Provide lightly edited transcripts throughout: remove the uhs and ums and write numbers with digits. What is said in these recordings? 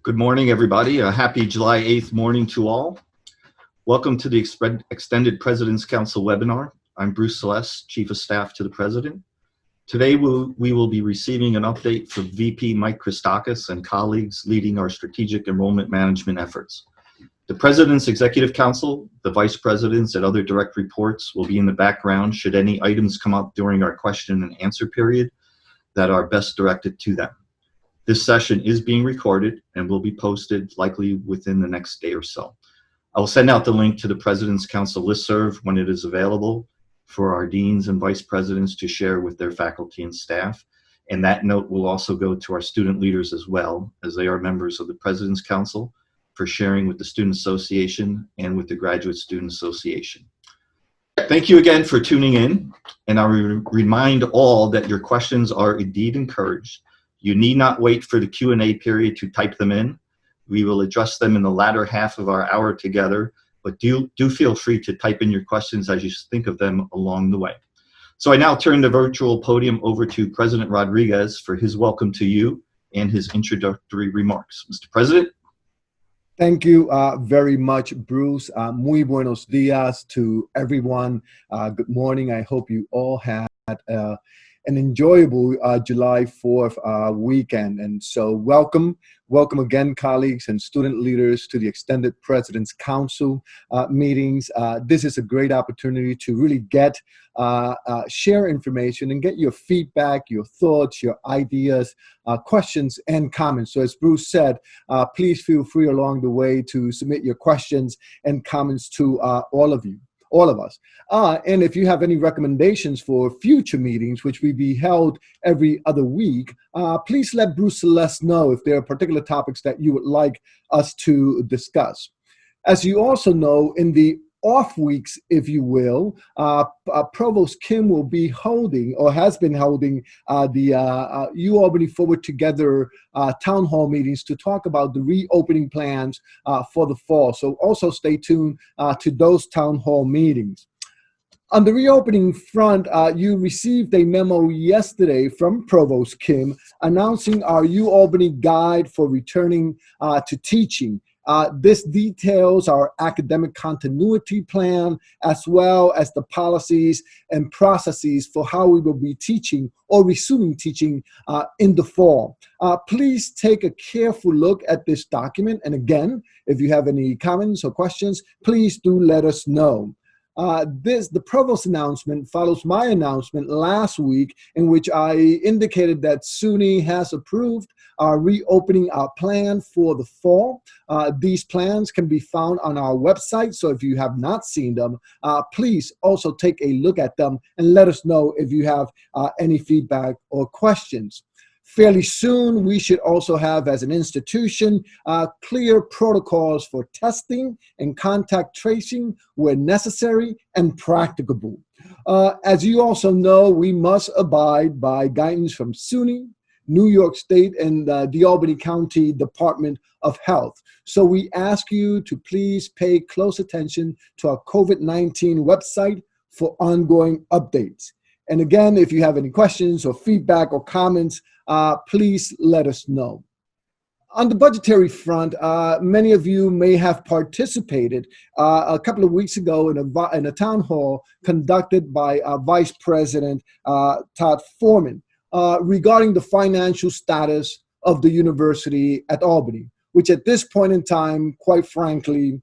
Good morning, everybody. A happy July 8th morning to all. Welcome to the Extended President's Council webinar. I'm Bruce Celeste, Chief of Staff to the President. Today, we will be receiving an update from VP Mike Christakis and colleagues leading our strategic enrollment management efforts. The President's Executive Council, the Vice Presidents, and other direct reports will be in the background should any items come up during our question and answer period that are best directed to them. This session is being recorded and will be posted likely within the next day or so. I will send out the link to the President's Council listserv when it is available for our deans and vice presidents to share with their faculty and staff. And that note will also go to our student leaders as well, as they are members of the President's Council, for sharing with the Student Association and with the Graduate Student Association. Thank you again for tuning in, and I remind all that your questions are indeed encouraged. You need not wait for the Q&A period to type them in. We will address them in the latter half of our hour together, but do feel free to type in your questions as you think of them along the way. So I now turn the virtual podium over to President Rodriguez for his welcome to you and his introductory remarks. Mr. President. Thank you very much, Bruce. Muy buenos dias to everyone. Good morning. I hope you all had an enjoyable July 4th weekend. And so welcome again, colleagues and student leaders, to the Extended President's Council meetings. This is a great opportunity to really share information and get your feedback, your thoughts, your ideas, questions, and comments. So as Bruce said, please feel free along the way to submit your questions and comments to all of us. And if you have any recommendations for future meetings, which will be held every other week, please let Bruce Celeste know if there are particular topics that you would like us to discuss. As you also know, in the off weeks, if you will, Provost Kim will be holding, or has been holding, the UAlbany Forward Together town hall meetings to talk about the reopening plans for the fall. So also stay tuned to those town hall meetings. On the reopening front, you received a memo yesterday from Provost Kim announcing our UAlbany guide for returning to teaching. This details our academic continuity plan, as well as the policies and processes for how we will be teaching or resuming teaching in the fall. Please take a careful look at this document. And again, if you have any comments or questions, please do let us know. The provost announcement follows my announcement last week, in which I indicated that SUNY has approved our reopening our plan for the fall. These plans can be found on our website, so if you have not seen them, please also take a look at them and let us know if you have any feedback or questions. Fairly soon, we should also have, as an institution, clear protocols for testing and contact tracing where necessary and practicable. As you also know, we must abide by guidance from SUNY, New York State, and the Albany County Department of Health. So we ask you to please pay close attention to our COVID-19 website for ongoing updates. And again, if you have any questions or feedback or comments, please let us know. On the budgetary front, many of you may have participated a couple of weeks ago in a town hall conducted by Vice President Todd Foreman regarding the financial status of the university at Albany, which at this point in time, quite frankly,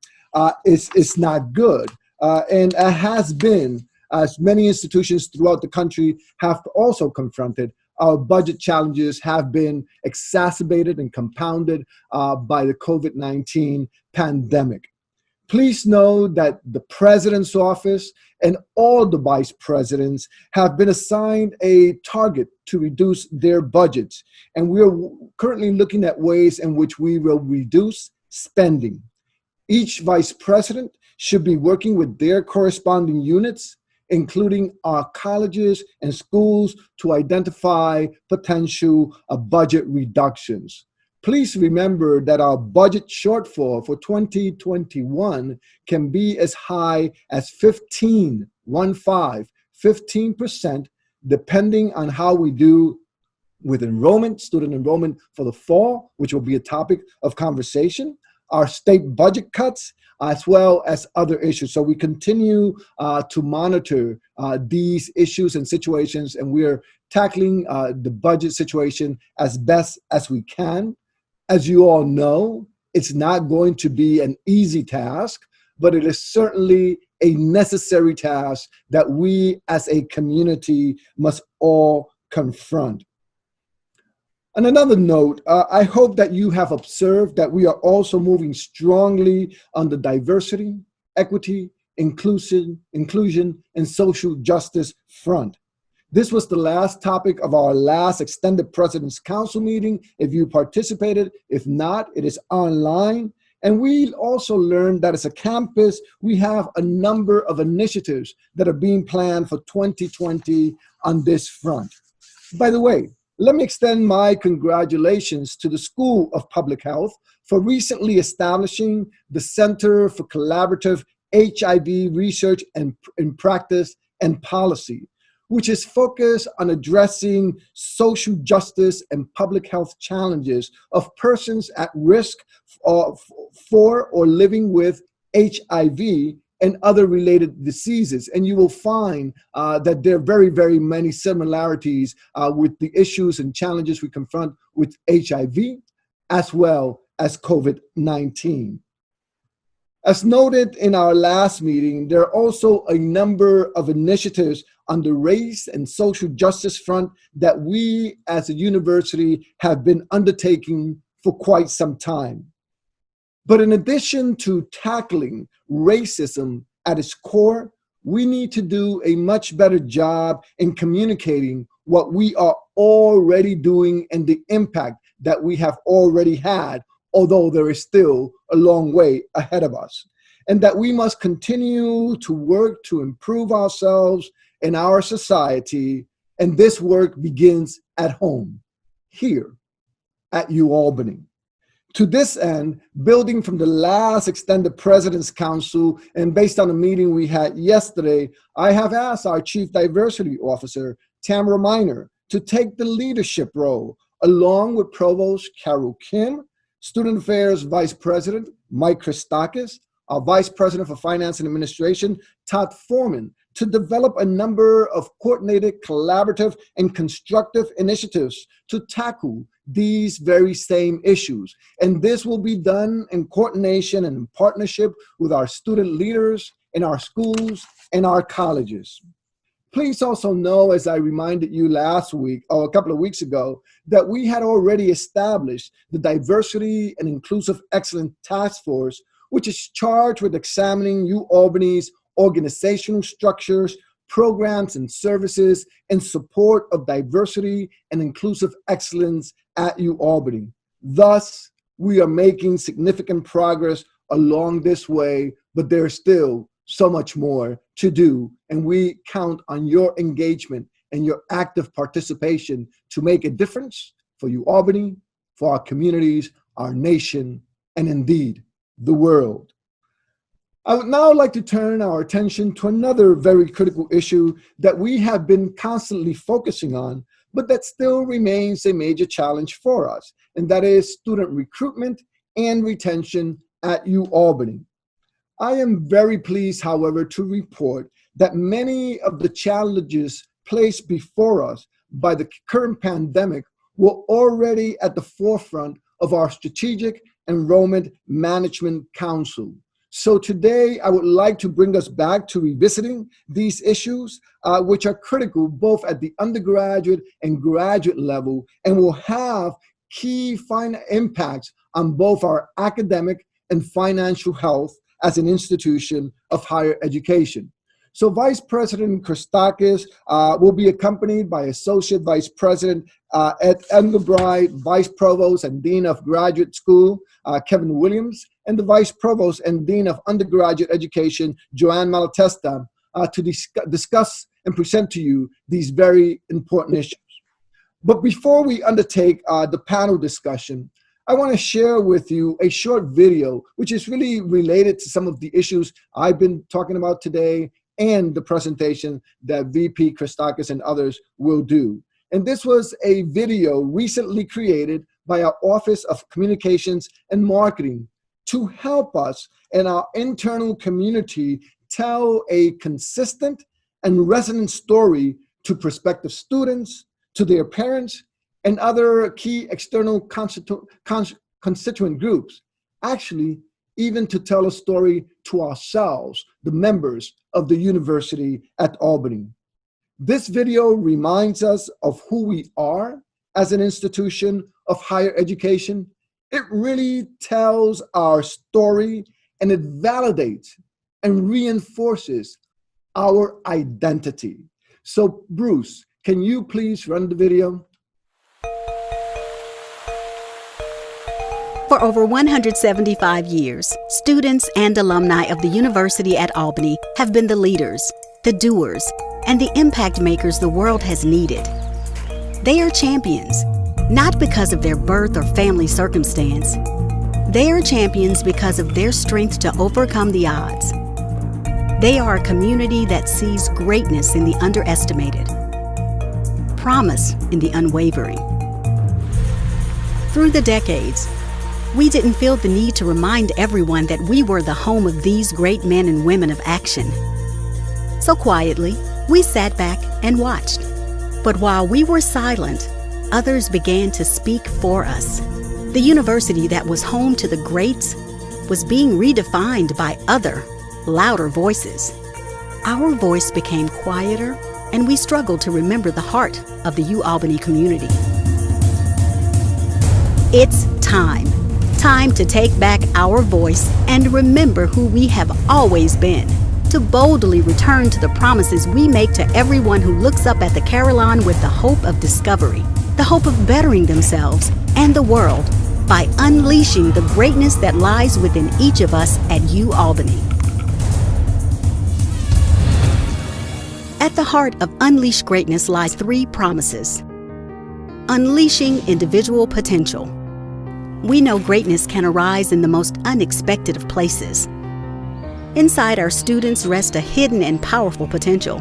is not good, and has been, as many institutions throughout the country have also confronted. Our budget challenges have been exacerbated and compounded by the COVID-19 pandemic. Please know that the President's office and all the vice presidents have been assigned a target to reduce their budgets. And we are currently looking at ways in which we will reduce spending. Each vice president should be working with their corresponding units, including our colleges and schools, to identify potential budget reductions. Please remember that our budget shortfall for 2021 can be as high as 15%, depending on how we do with enrollment, student enrollment for the fall, which will be a topic of conversation, our state budget cuts, as well as other issues. So we continue to monitor these issues and situations, and we're tackling the budget situation as best as we can. As you all know, it's not going to be an easy task, but it is certainly a necessary task that we as a community must all confront. On another note, I hope that you have observed that we are also moving strongly on the diversity, equity, inclusion, and social justice front. This was the last topic of our last extended President's Council meeting. If you participated, if not, it is online. And we also learned that as a campus, we have a number of initiatives that are being planned for 2020 on this front. By the way, let me extend my congratulations to the School of Public Health for recently establishing the Center for Collaborative HIV Research and Practice and Policy, which is focused on addressing social justice and public health challenges of persons at risk for or living with HIV and other related diseases. And you will find that there are very, very many similarities with the issues and challenges we confront with HIV, as well as COVID-19. As noted in our last meeting, there are also a number of initiatives on the race and social justice front that we as a university have been undertaking for quite some time. But in addition to tackling racism at its core, we need to do a much better job in communicating what we are already doing and the impact that we have already had, although there is still a long way ahead of us. And that we must continue to work to improve ourselves and our society, and this work begins at home, here at UAlbany. To this end, building from the last extended President's Council and based on a meeting we had yesterday, I have asked our Chief Diversity Officer, Tamara Miner, to take the leadership role, along with Provost Carol Kim, Student Affairs Vice President Mike Christakis, our Vice President for Finance and Administration, Todd Foreman, to develop a number of coordinated, collaborative, and constructive initiatives to tackle these very same issues. And this will be done in coordination and in partnership with our student leaders in our schools and our colleges. Please also know, as I reminded you last week, or a couple of weeks ago, that we had already established the Diversity and Inclusive Excellence Task Force, which is charged with examining UAlbany's organizational structures, programs, and services in support of diversity and inclusive excellence at UAlbany. Thus, we are making significant progress along this way, but there's still so much more to do, and we count on your engagement and your active participation to make a difference for UAlbany, for our communities, our nation, and indeed, the world. I would now like to turn our attention to another very critical issue that we have been constantly focusing on, but that still remains a major challenge for us, and that is student recruitment and retention at UAlbany. I am very pleased, however, to report that many of the challenges placed before us by the current pandemic were already at the forefront of our Strategic Enrollment Management Council. So today, I would like to bring us back to revisiting these issues, which are critical both at the undergraduate and graduate level, and will have key impacts on both our academic and financial health as an institution of higher education. So Vice President Christakis will be accompanied by Associate Vice President Ed Engelbreit, Vice Provost and Dean of Graduate School, Kevin Williams, and the Vice Provost and Dean of Undergraduate Education, Joanne Malatesta, to discuss and present to you these very important issues. But before we undertake the panel discussion, I want to share with you a short video, which is really related to some of the issues I've been talking about today and the presentation that VP Christakis and others will do. And this was a video recently created by our Office of Communications and Marketing to help us and our internal community tell a consistent and resonant story to prospective students, to their parents, and other key external constituent groups. Actually, even to tell a story to ourselves, the members of the University at Albany. This video reminds us of who we are as an institution of higher education. It really tells our story, and it validates and reinforces our identity. So Bruce, can you please run the video? For over 175 years, students and alumni of the University at Albany have been the leaders, the doers, and the impact makers the world has needed. They are champions, not because of their birth or family circumstance. They are champions because of their strength to overcome the odds. They are a community that sees greatness in the underestimated, promise in the unwavering. Through the decades, we didn't feel the need to remind everyone that we were the home of these great men and women of action. So quietly, we sat back and watched. But while we were silent, others began to speak for us. The university that was home to the greats was being redefined by other, louder voices. Our voice became quieter, and we struggled to remember the heart of the UAlbany community. It's time. Time to take back our voice and remember who we have always been. To boldly return to the promises we make to everyone who looks up at the Carillon with the hope of discovery, the hope of bettering themselves and the world by unleashing the greatness that lies within each of us at UAlbany. At the heart of Unleash Greatness lies 3 promises. Unleashing individual potential. We know greatness can arise in the most unexpected of places. Inside our students rests a hidden and powerful potential.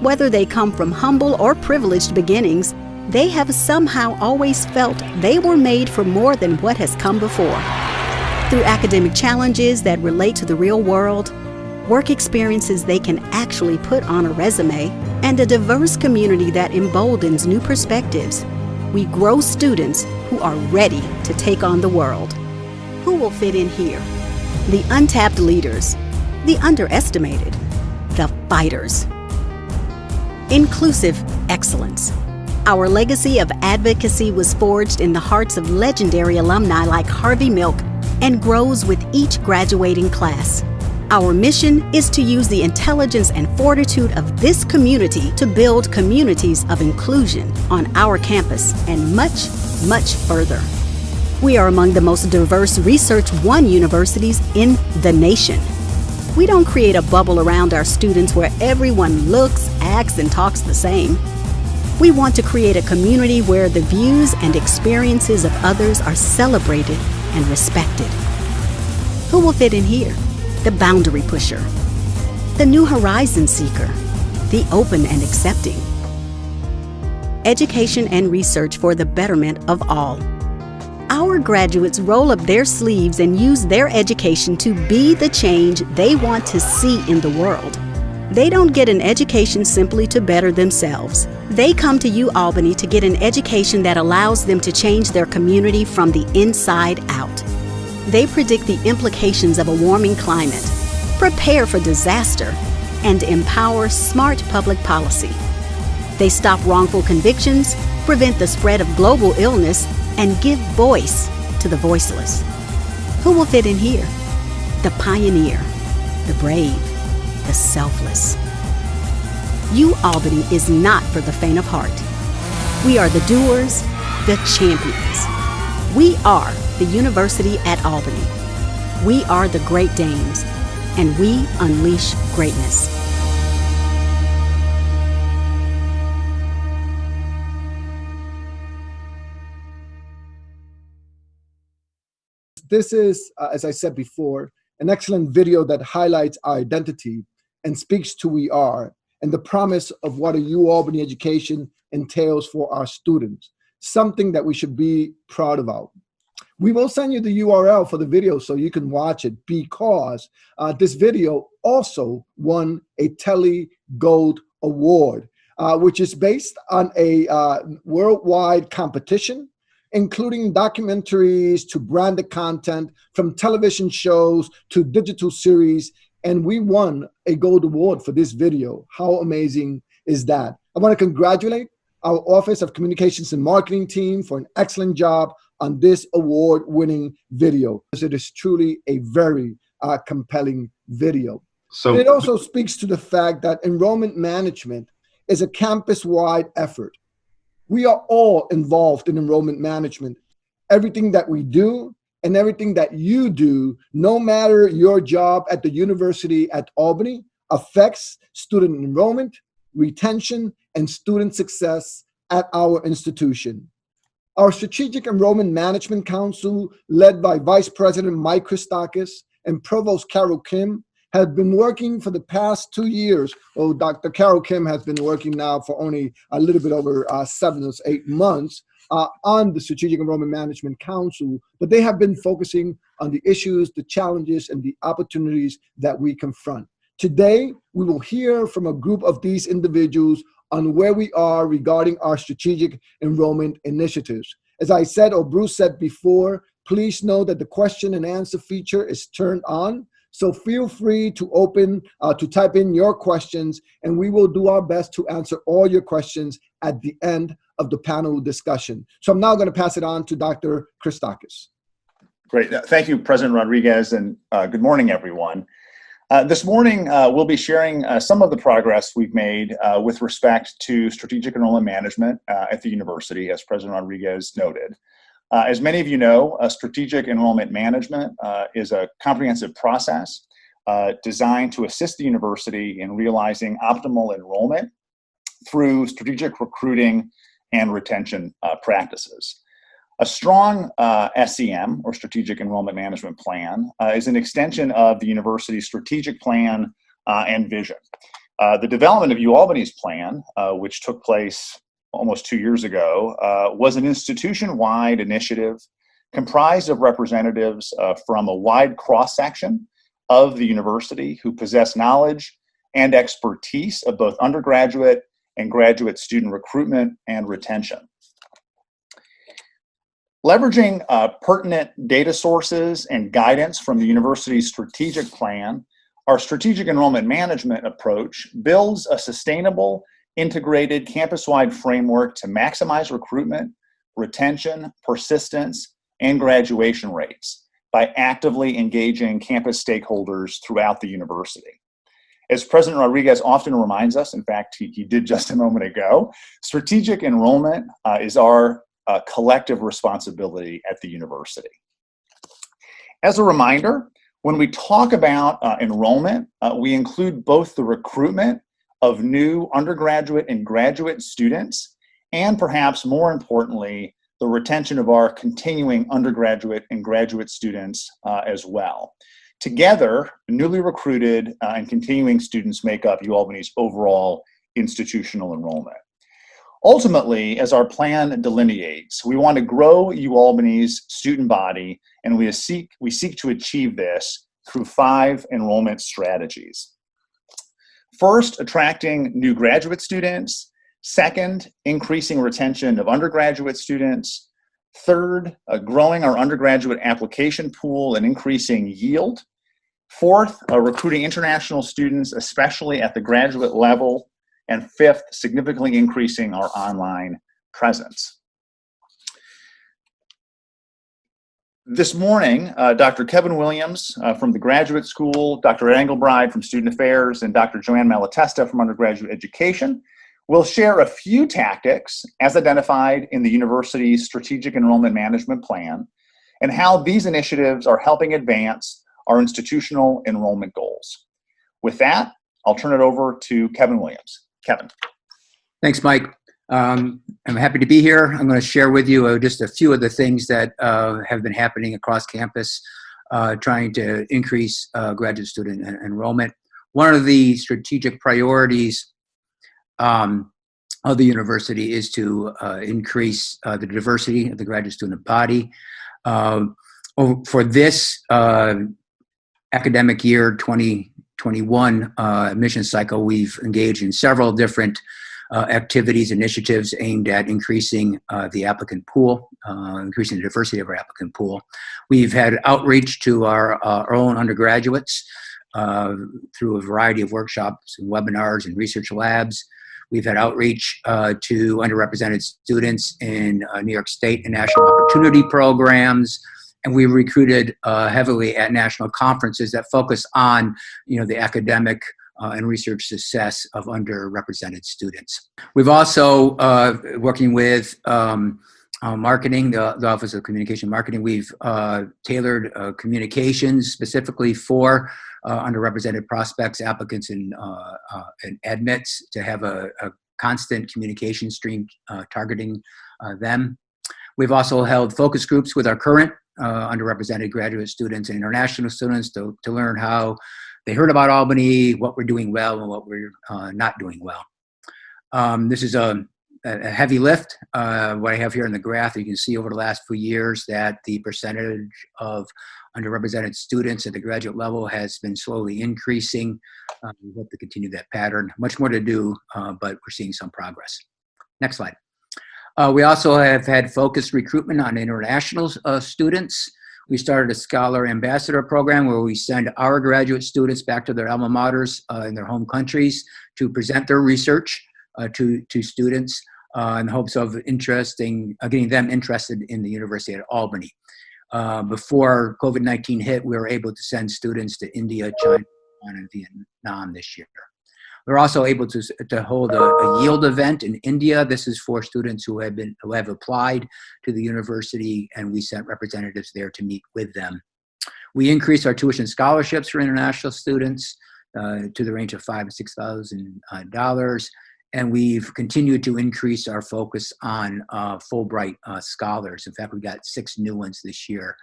Whether they come from humble or privileged beginnings, they have somehow always felt they were made for more than what has come before. Through academic challenges that relate to the real world, work experiences they can actually put on a resume, and a diverse community that emboldens new perspectives, we grow students who are ready to take on the world. Who will fit in here? The untapped leaders, the underestimated, the fighters. Inclusive excellence. Our legacy of advocacy was forged in the hearts of legendary alumni like Harvey Milk and grows with each graduating class. Our mission is to use the intelligence and fortitude of this community to build communities of inclusion on our campus and much, much further. We are among the most diverse Research One universities in the nation. We don't create a bubble around our students where everyone looks, acts, and talks the same. We want to create a community where the views and experiences of others are celebrated and respected. Who will fit in here? The boundary pusher, the new horizon seeker, the open and accepting. Education and research for the betterment of all. Our graduates roll up their sleeves and use their education to be the change they want to see in the world. They don't get an education simply to better themselves. They come to UAlbany to get an education that allows them to change their community from the inside out. They predict the implications of a warming climate, prepare for disaster, and empower smart public policy. They stop wrongful convictions, prevent the spread of global illness, and give voice to the voiceless. Who will fit in here? The pioneer, the brave, the selfless. UAlbany is not for the faint of heart. We are the doers, the champions. We are the University at Albany. We are the Great Danes, and we unleash greatness. This is, as I said before, an excellent video that highlights our identity and speaks to who we are. and the promise of what a UAlbany education entails for our students, something that we should be proud about. We will send you the URL for the video so you can watch it, because this video also won a Telly Gold Award, which is based on a worldwide competition, including documentaries to branded content, from television shows to digital series. And we won a gold award for this video. How amazing is that? I want to congratulate our Office of Communications and Marketing team for an excellent job on this award-winning video. It is truly a very compelling video. So It also speaks to the fact that enrollment management is a campus-wide effort. We are all involved in enrollment management. Everything that we do and everything that you do, no matter your job at the University at Albany, affects student enrollment, retention, and student success at our institution. Our Strategic Enrollment Management Council, led by Vice President Mike Christakis and Provost Carol Kim, have been working for the past 2 years. Well, Dr. Carol Kim has been working now for only a little bit over 7 or 8 months on the Strategic Enrollment Management Council, but they have been focusing on the issues, the challenges, and the opportunities that we confront. Today, we will hear from a group of these individuals on where we are regarding our strategic enrollment initiatives. As I said, or Bruce said before, please know that the question and answer feature is turned on. So feel free to type in your questions, and we will do our best to answer all your questions at the end of the panel discussion. So I'm now going to pass it on to Dr. Christakis. Great. Thank you, President Rodriguez, and good morning, everyone. This morning, we'll be sharing some of the progress we've made with respect to strategic enrollment management at the university, as President Rodriguez noted. As many of you know, strategic enrollment management is a comprehensive process designed to assist the university in realizing optimal enrollment through strategic recruiting and retention practices. A strong SEM, or Strategic Enrollment Management Plan, is an extension of the university's strategic plan and vision. The development of UAlbany's plan, which took place almost 2 years ago, was an institution-wide initiative comprised of representatives from a wide cross-section of the university who possess knowledge and expertise of both undergraduate and graduate student recruitment and retention. Leveraging pertinent data sources and guidance from the university's strategic plan, our strategic enrollment management approach builds a sustainable, integrated, campus-wide framework to maximize recruitment, retention, persistence, and graduation rates by actively engaging campus stakeholders throughout the university. As President Rodriguez often reminds us, in fact, he did just a moment ago, strategic enrollment is our collective responsibility at the university. As a reminder, when we talk about enrollment, we include both the recruitment of new undergraduate and graduate students, and perhaps more importantly, the retention of our continuing undergraduate and graduate students as well. Together, newly recruited and continuing students make up UAlbany's overall institutional enrollment. Ultimately, as our plan delineates, we want to grow UAlbany's student body, and we seek to achieve this through 5 enrollment strategies. First, attracting new graduate students. Second, increasing retention of undergraduate students. Third, growing our undergraduate application pool and increasing yield. Fourth, recruiting international students, especially at the graduate level. And fifth, significantly increasing our online presence. This morning, Dr. Kevin Williams from the Graduate School, Dr. Ed Engelbride from Student Affairs, and Dr. Joanne Malatesta from Undergraduate Education will share a few tactics as identified in the university's Strategic Enrollment Management Plan and how these initiatives are helping advance our institutional enrollment goals. With that, I'll turn it over to Kevin Williams. Kevin. Thanks, Mike. I'm happy to be here. I'm going to share with you just a few of the things that have been happening across campus, trying to increase graduate student enrollment. One of the strategic priorities of the university is to increase the diversity of the graduate student body. For this academic year 2021 admission cycle, we've engaged in several different activities, initiatives aimed at increasing the applicant pool, increasing the diversity of our applicant pool. We've had outreach to our own undergraduates through a variety of workshops and webinars and research labs. We've had outreach to underrepresented students in New York State and national opportunity programs. And we recruited heavily at national conferences that focus on, the academic and research success of underrepresented students. We've also, working with marketing, the Office of Communication Marketing, we've tailored communications specifically for underrepresented prospects, applicants, and admits to have a constant communication stream targeting them. We've also held focus groups with our current underrepresented graduate students and international students to learn how they heard about Albany, what we're doing well and what we're not doing well. This is a heavy lift. What I have here in the graph, you can see over the last few years that the percentage of underrepresented students at the graduate level has been slowly increasing. We hope to continue that pattern. Much more to do, but we're seeing some progress. Next slide. We also have had focused recruitment on international students. We started a Scholar Ambassador program where we send our graduate students back to their alma maters in their home countries to present their research to students in hopes of getting them interested in the University at Albany. Before COVID-19 hit, we were able to send students to India, China, and Vietnam this year. We're also able to hold a yield event in India. This is for students who have applied to the university, and we sent representatives there to meet with them. We increased our tuition scholarships for international students to the range of $5,000 to $6,000, and we've continued to increase our focus on Fulbright scholars. In fact, we got 6 new ones this year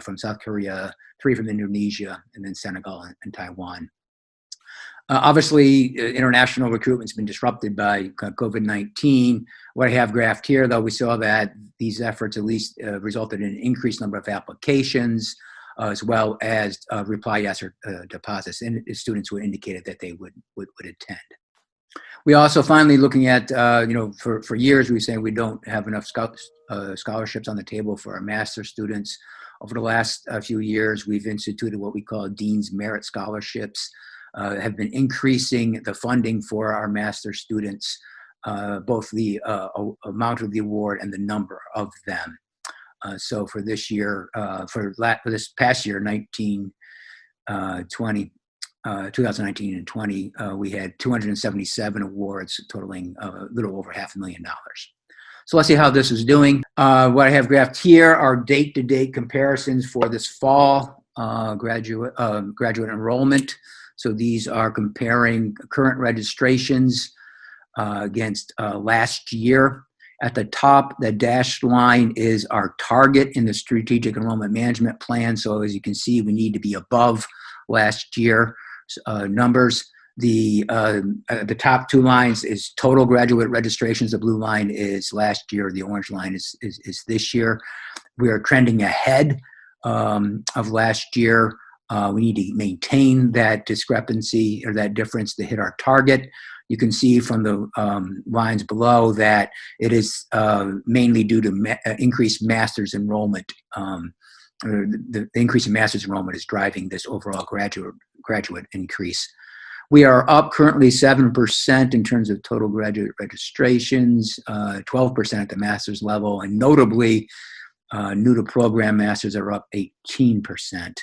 from South Korea, 3 from Indonesia, and then Senegal and Taiwan. Obviously, international recruitment's been disrupted by COVID-19. What I have graphed here, though, we saw that these efforts at least resulted in an increased number of applications, as well as reply yes or deposits, and students who indicated that they would attend. We also finally looking at, for years we were saying we don't have enough scholarships on the table for our master's students. Over the last few years, we've instituted what we call Dean's Merit Scholarships. Have been increasing the funding for our master's students, both the amount of the award and the number of them. So for this year, for this past year, 2019 and 20, we had 277 awards totaling a little over $500,000. So let's see how this is doing. What I have graphed here are date-to-date comparisons for this fall graduate enrollment. So these are comparing current registrations against last year. At the top, the dashed line is our target in the Strategic Enrollment Management Plan. So as you can see, we need to be above last year numbers. The top 2 lines is total graduate registrations. The blue line is last year. The orange line is this year. We are trending ahead of last year. We need to maintain that discrepancy or that difference to hit our target. You can see from the lines below that it is mainly due to increased master's enrollment. The increase in master's enrollment is driving this overall graduate increase. We are up currently 7% in terms of total graduate registrations, 12% at the master's level, and notably, new to program masters are up 18%.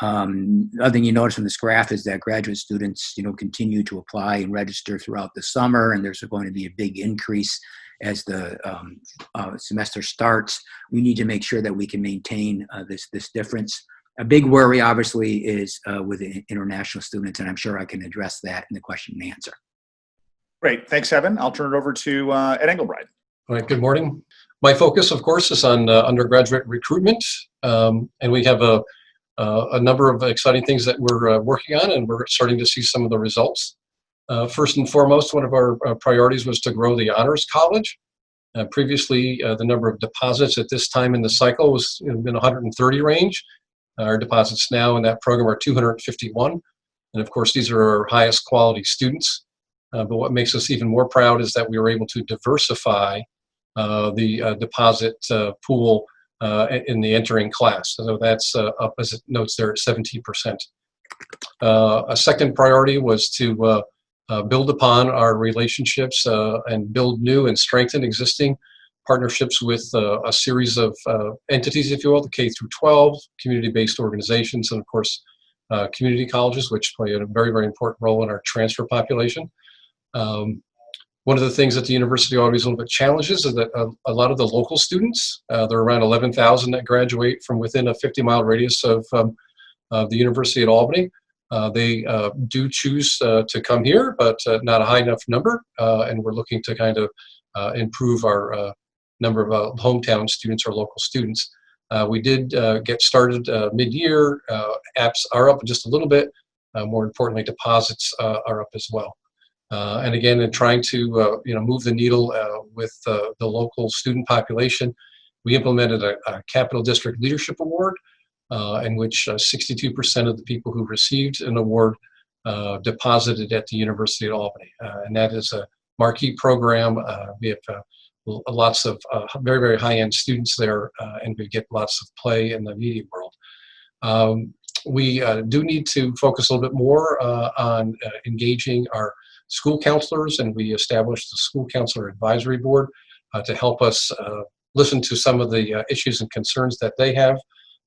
Other thing you notice from this graph is that graduate students, continue to apply and register throughout the summer, and there's going to be a big increase as the semester starts. We need to make sure that we can maintain this difference. A big worry, obviously, is with international students, and I'm sure I can address that in the question and answer. Great. Thanks, Evan. I'll turn it over to Ed Engelbride. All right, good morning. My focus, of course, is on undergraduate recruitment, and we have a number of exciting things that we're working on, and we're starting to see some of the results. First and foremost, one of our priorities was to grow the Honors College. Previously, the number of deposits at this time in the cycle was in the 130 range. Our deposits now in that program are 251. And of course, these are our highest quality students. But what makes us even more proud is that we were able to diversify the deposit pool in the entering class. So that's up, as it notes there, at 17%. A second priority was to build upon our relationships and build new and strengthen existing partnerships with a series of entities, if you will, the K through 12, community-based organizations, and of course, community colleges, which play a very, very important role in our transfer population. One of the things that the university always a little bit challenges is that a lot of the local students, there are around 11,000 that graduate from within a 50-mile radius of the University at Albany. They do choose to come here, but not a high enough number, and we're looking to kind of improve our number of hometown students or local students. We did get started mid-year. Apps are up just a little bit. More importantly, deposits are up as well. And again, in trying to move the needle with the local student population, we implemented a Capital District Leadership Award, in which 62% of the people who received an award deposited at the University at Albany. And that is a marquee program. We have lots of very, very high-end students there, and we get lots of play in the media world. We do need to focus a little bit more on engaging our school counselors, and we established the School Counselor Advisory Board to help us listen to some of the issues and concerns that they have,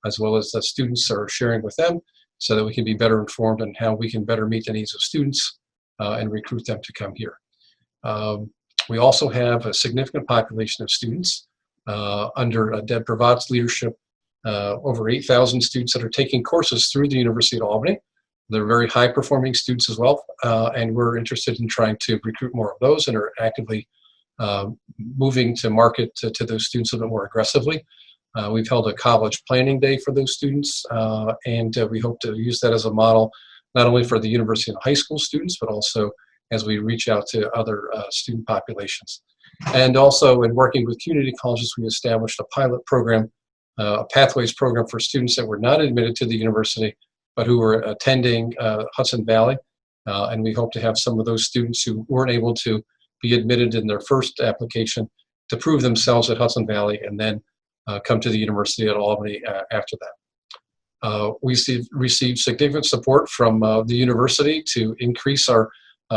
as well as the students are sharing with them, so that we can be better informed on how we can better meet the needs of students and recruit them to come here. We also have a significant population of students under Deb Pravat's leadership, over 8,000 students that are taking courses through the University at Albany. They're very high-performing students as well, and we're interested in trying to recruit more of those and are actively moving to market to those students a little bit more aggressively. We've held a college planning day for those students, and we hope to use that as a model, not only for the university and high school students, but also as we reach out to other student populations. And also in working with community colleges, we established a pilot program, a pathways program for students that were not admitted to the university, but who were attending Hudson Valley. And we hope to have some of those students who weren't able to be admitted in their first application to prove themselves at Hudson Valley and then come to the University at Albany after that. We received significant support from the university to increase our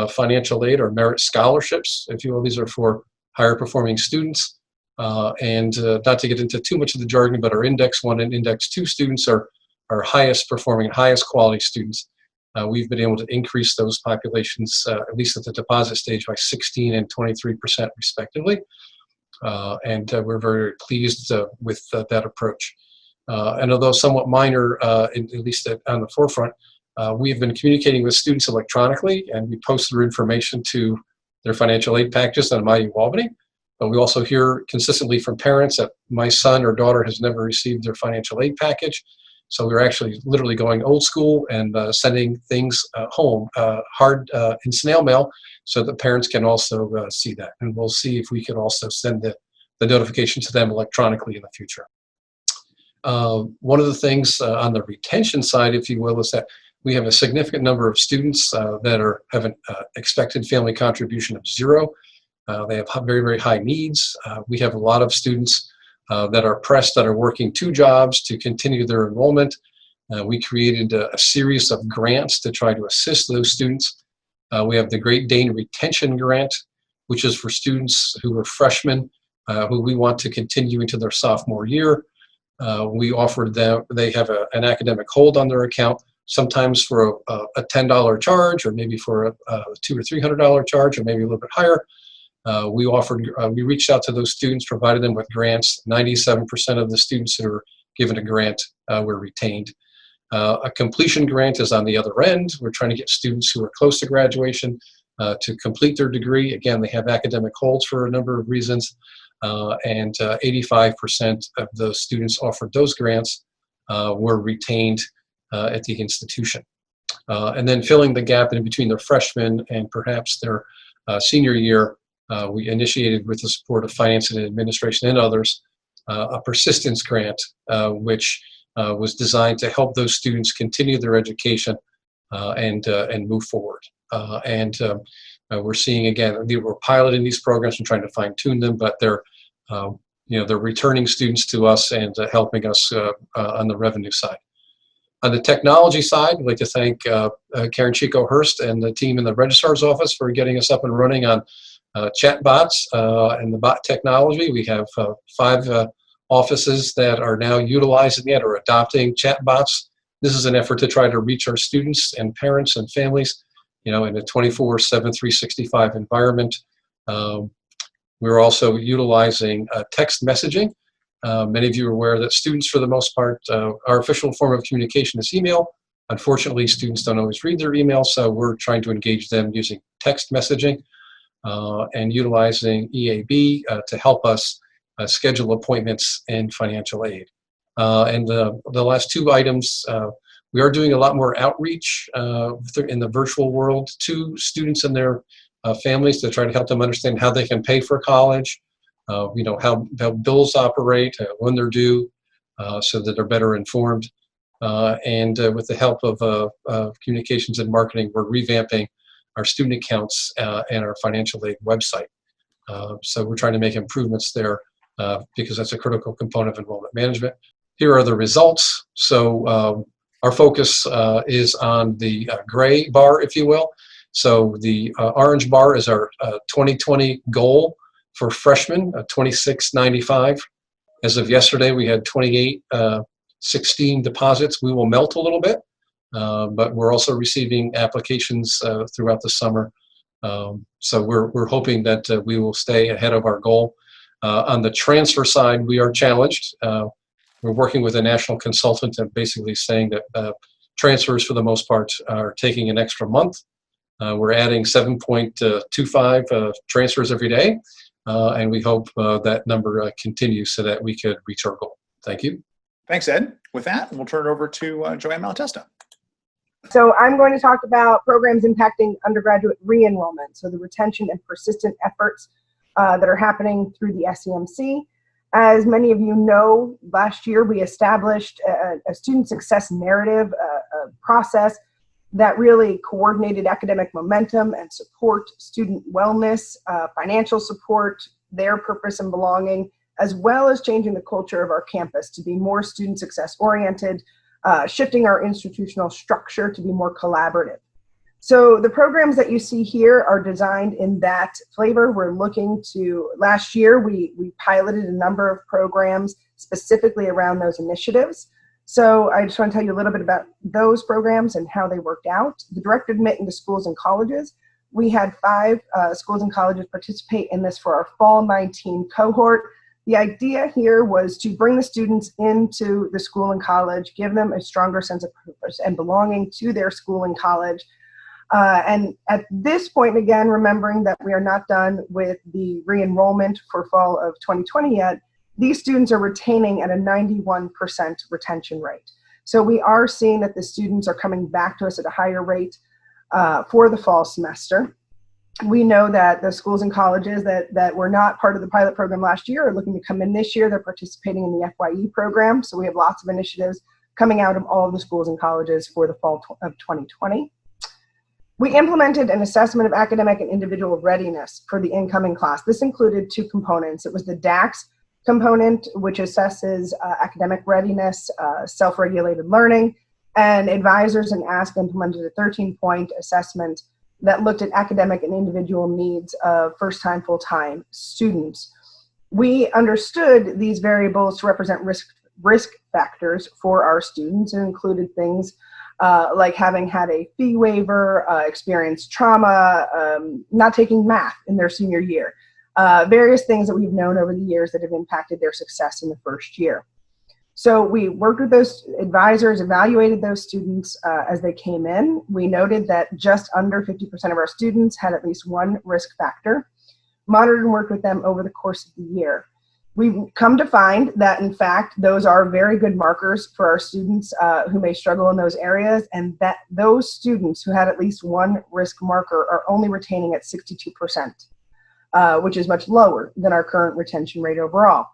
financial aid or merit scholarships, if you will. These are for higher performing students. And not to get into too much of the jargon, but our Index 1 and Index 2 students are our highest performing, highest quality students. We've been able to increase those populations, at least at the deposit stage, by 16% and 23% respectively. And we're very pleased with that approach. And although somewhat minor, at least on the forefront, we have been communicating with students electronically, and we post their information to their financial aid packages on MyU Albany. But we also hear consistently from parents that my son or daughter has never received their financial aid package. So we're actually literally going old school and sending things home, hard in snail mail, so that parents can also see that. And we'll see if we can also send the notification to them electronically in the future. One of the things on the retention side, if you will, is that we have a significant number of students that have an expected family contribution of 0. They have very, very high needs. We have a lot of students that are pressed, that are working 2 jobs to continue their enrollment. We created a series of grants to try to assist those students. We have the Great Dane Retention Grant, which is for students who are freshmen, who we want to continue into their sophomore year. We offered them, they have an academic hold on their account, sometimes for a $10 charge, or maybe for a $200 or $300 charge, or maybe a little bit higher. We reached out to those students, provided them with grants. 97% of the students who were given a grant were retained. A completion grant is on the other end. We're trying to get students who are close to graduation to complete their degree. Again, they have academic holds for a number of reasons, and 85% of the students offered those grants were retained at the institution. and then filling the gap in between their freshman and perhaps their senior year. We initiated, with the support of finance and administration and others, a persistence grant, which was designed to help those students continue their education and move forward. We're seeing, again, we're piloting these programs and trying to fine tune them, but they're returning students to us and helping us on the revenue side. On the technology side, I'd like to thank Karen Chico-Hurst and the team in the registrar's office for getting us up and running on chatbots and the bot technology. We have 5 offices that are now utilizing it or adopting chatbots. This is an effort to try to reach our students and parents and families, in a 24/7, 365 environment. We're also utilizing text messaging. Many of you are aware that students, for the most part, our official form of communication is email. Unfortunately, students don't always read their email, so we're trying to engage them using text messaging and utilizing EAB to help us schedule appointments and financial aid. And the last 2 items, we are doing a lot more outreach in the virtual world to students and their families to try to help them understand how they can pay for college, how bills operate, when they're due, so that they're better informed. And with the help of communications and marketing, we're revamping our student accounts and our financial aid website. So we're trying to make improvements there because that's a critical component of enrollment management. Here are the results. So our focus is on the gray bar, if you will. So the orange bar is our 2020 goal for freshmen, 2695. As of yesterday, we had 2816 deposits. We will melt a little bit, but we're also receiving applications throughout the summer. So we're hoping that we will stay ahead of our goal. On the transfer side, we are challenged. We're working with a national consultant and basically saying that transfers, for the most part, are taking an extra month. We're adding 7.25 transfers every day, and we hope that number continues so that we could reach our goal. Thank you. Thanks, Ed. With that, we'll turn it over to Joanne Malatesta. So I'm going to talk about programs impacting undergraduate re-enrollment, so the retention and persistent efforts that are happening through the SEMC. As many of you know, last year we established a student success narrative, a process that really coordinated academic momentum and support student wellness, financial support, their purpose and belonging, as well as changing the culture of our campus to be more student success oriented, shifting our institutional structure to be more collaborative. So the programs that you see here are designed in that flavor. We're looking to, last year we piloted a number of programs specifically around those initiatives. So I just want to tell you a little bit about those programs and how they worked out. The direct admit into schools and colleges. We had 5 schools and colleges participate in this for our fall 19 cohort. The idea here was to bring the students into the school and college, give them a stronger sense of purpose and belonging to their school and college. And at this point, again, remembering that we are not done with the re-enrollment for fall of 2020 yet, these students are retaining at a 91% retention rate. So we are seeing that the students are coming back to us at a higher rate for the fall semester. We know that the schools and colleges that were not part of the pilot program last year are looking to come in this year. They're participating in the FYE program. So we have lots of initiatives coming out of all of the schools and colleges for the fall of 2020. We implemented an assessment of academic and individual readiness for the incoming class. This included 2 components. It was the DAX component, which assesses academic readiness, self-regulated learning, and advisors and ASK implemented a 13-point assessment that looked at academic and individual needs of first-time, full-time students. We understood these variables to represent risk factors for our students and included things like having had a fee waiver, experienced trauma, not taking math in their senior year, various things that we've known over the years that have impacted their success in the first year. So we worked with those advisors, evaluated those students as they came in. We noted that just under 50% of our students had at least one risk factor, monitored and worked with them over the course of the year. We've come to find that, in fact, those are very good markers for our students who may struggle in those areas, and that those students who had at least one risk marker are only retaining at 62%, which is much lower than our current retention rate overall,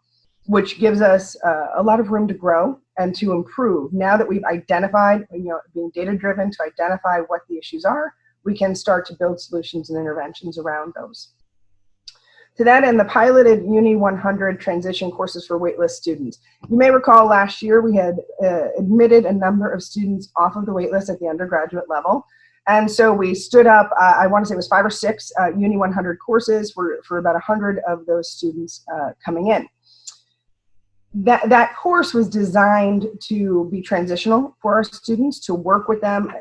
which gives us a lot of room to grow and to improve. Now that we've identified, being data-driven to identify what the issues are, we can start to build solutions and interventions around those. To that end, the piloted Uni 100 transition courses for waitlist students. You may recall last year we had admitted a number of students off of the waitlist at the undergraduate level. And so we stood up, I want to say it was 5 or 6 Uni 100 courses for about 100 of those students coming in. That course was designed to be transitional for our students, to work with them,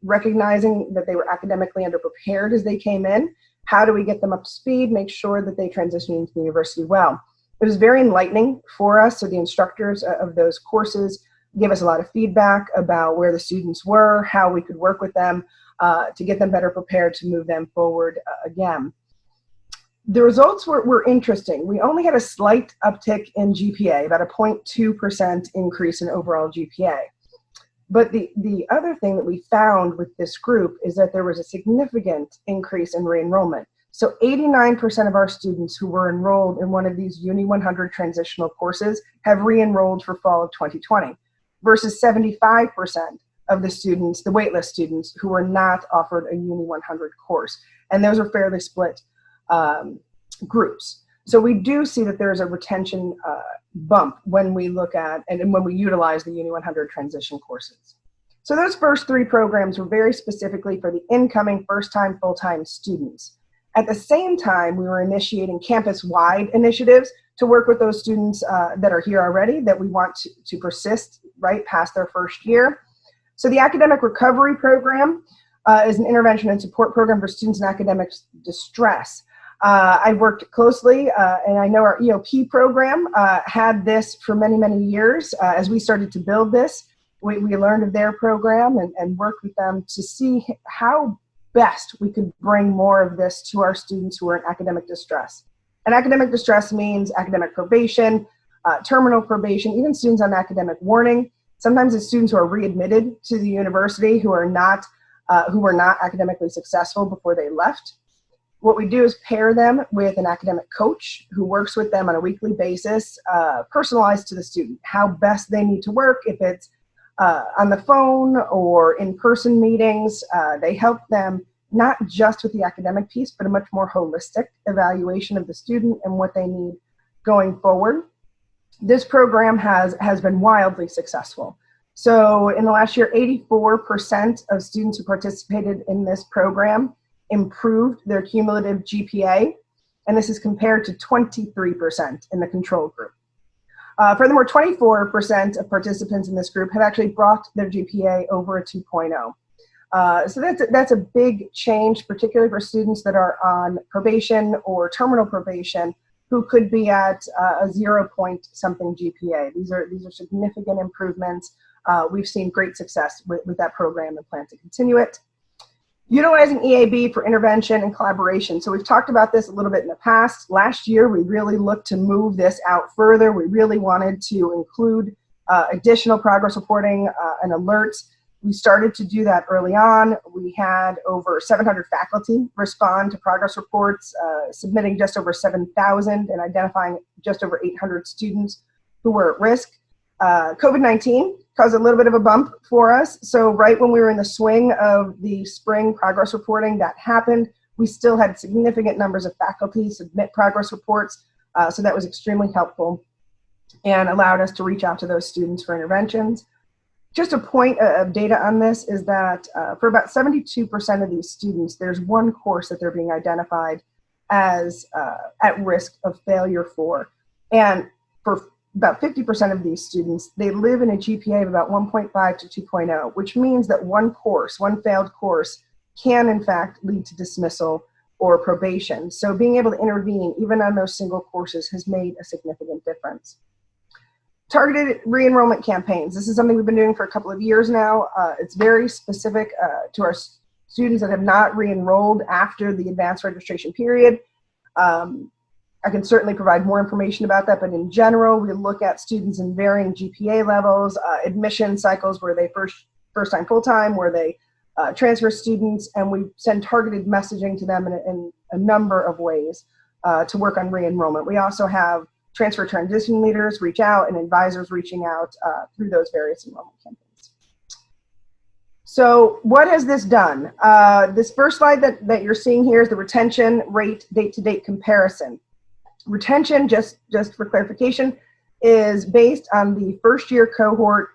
recognizing that they were academically underprepared as they came in. How do we get them up to speed, make sure that they transition into the university well? It was very enlightening for us. So the instructors of those courses gave us a lot of feedback about where the students were, how we could work with them to get them better prepared to move them forward again. The results were interesting. We only had a slight uptick in GPA, about a 0.2% increase in overall GPA. But the other thing that we found with this group is that there was a significant increase in re-enrollment. So 89% of our students who were enrolled in one of these Uni 100 transitional courses have re-enrolled for fall of 2020, versus 75% of the students, the waitlist students, who were not offered a Uni 100 course. And those are fairly split groups. So we do see that there's a retention bump when we look at and when we utilize the Uni 100 transition courses. So those first 3 programs were very specifically for the incoming first-time, full-time students. At the same time, we were initiating campus-wide initiatives to work with those students that are here already that we want to persist right past their first year. So the Academic Recovery Program is an intervention and support program for students in academic distress. I've worked closely, and I know our EOP program had this for many, many years. As we started to build this, we learned of their program and worked with them to see how best we could bring more of this to our students who are in academic distress. And academic distress means academic probation, terminal probation, even students on academic warning. Sometimes it's students who are readmitted to the university who were not academically successful before they left. What we do is pair them with an academic coach who works with them on a weekly basis, personalized to the student, how best they need to work. If it's on the phone or in-person meetings, they help them not just with the academic piece, but a much more holistic evaluation of the student and what they need going forward. This program has been wildly successful. So in the last year, 84% of students who participated in this program improved their cumulative GPA, and this is compared to 23% in the control group. Furthermore, 24% of participants in this group have actually brought their GPA over a 2.0. So that's a big change, particularly for students that are on probation or terminal probation who could be at a 0-point-something GPA. These are significant improvements. We've seen great success with that program and plan to continue it. Utilizing EAB for intervention and collaboration. So we've talked about this a little bit in the past. Last year, we really looked to move this out further. We really wanted to include additional progress reporting and alerts. We started to do that early on. We had over 700 faculty respond to progress reports, submitting just over 7,000 and identifying just over 800 students who were at risk. COVID-19 caused a little bit of a bump for us. So right when we were in the swing of the spring progress reporting that happened, we still had significant numbers of faculty submit progress reports. So that was extremely helpful and allowed us to reach out to those students for interventions. Just a point of data on this is that for about 72% of these students, there's one course that they're being identified as at risk of failure for. And for about 50% of these students, they live in a GPA of about 1.5 to 2.0, which means that one failed course can in fact lead to dismissal or probation. So being able to intervene even on those single courses has made a significant difference. Targeted re-enrollment campaigns. This is something we've been doing for a couple of years now. It's very specific to our students that have not re-enrolled after the advanced registration period. I can certainly provide more information about that, but in general, we look at students in varying GPA levels, admission cycles where they first time full-time, where they transfer students, and we send targeted messaging to them in a number of ways to work on re-enrollment. We also have transfer transition leaders reach out and advisors reaching out through those various enrollment campaigns. So what has this done? This first slide that you're seeing here is the retention rate date-to-date comparison. Retention, just for clarification, is based on the first year cohort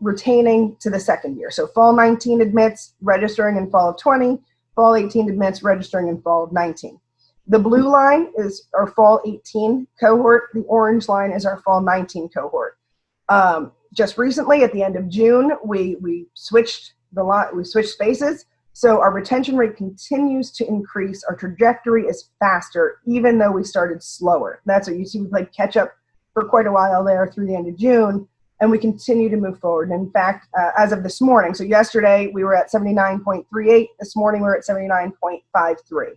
retaining to the second year. So fall 19 admits, registering in fall of 20, fall 18 admits, registering in fall of 19. The blue line is our fall 18 cohort. The orange line is our fall 19 cohort. Just recently, at the end of June, we switched spaces. So our retention rate continues to increase. Our trajectory is faster, even though we started slower. That's what you see. We played catch up for quite a while there through the end of June, and we continue to move forward. And in fact, as of this morning, so yesterday we were at 79.38. This morning we're at 79.53.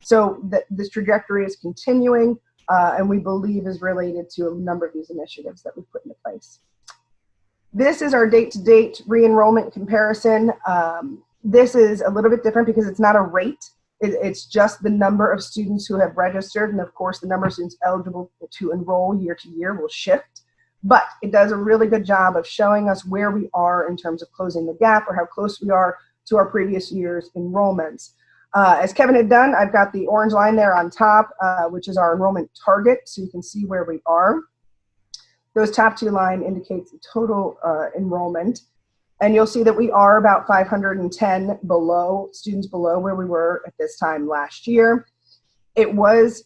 So this trajectory is continuing, and we believe is related to a number of these initiatives that we've put into place. This is our date-to-date re-enrollment comparison. This is a little bit different because it's not a rate. It's just the number of students who have registered, and of course the number of students eligible to enroll year to year will shift. But it does a really good job of showing us where we are in terms of closing the gap, or how close we are to our previous year's enrollments. As Kevin had done, I've got the orange line there on top, which is our enrollment target, so you can see where we are. Those top two lines indicate the total enrollment. And you'll see that we are about 510 students below where we were at this time last year. It was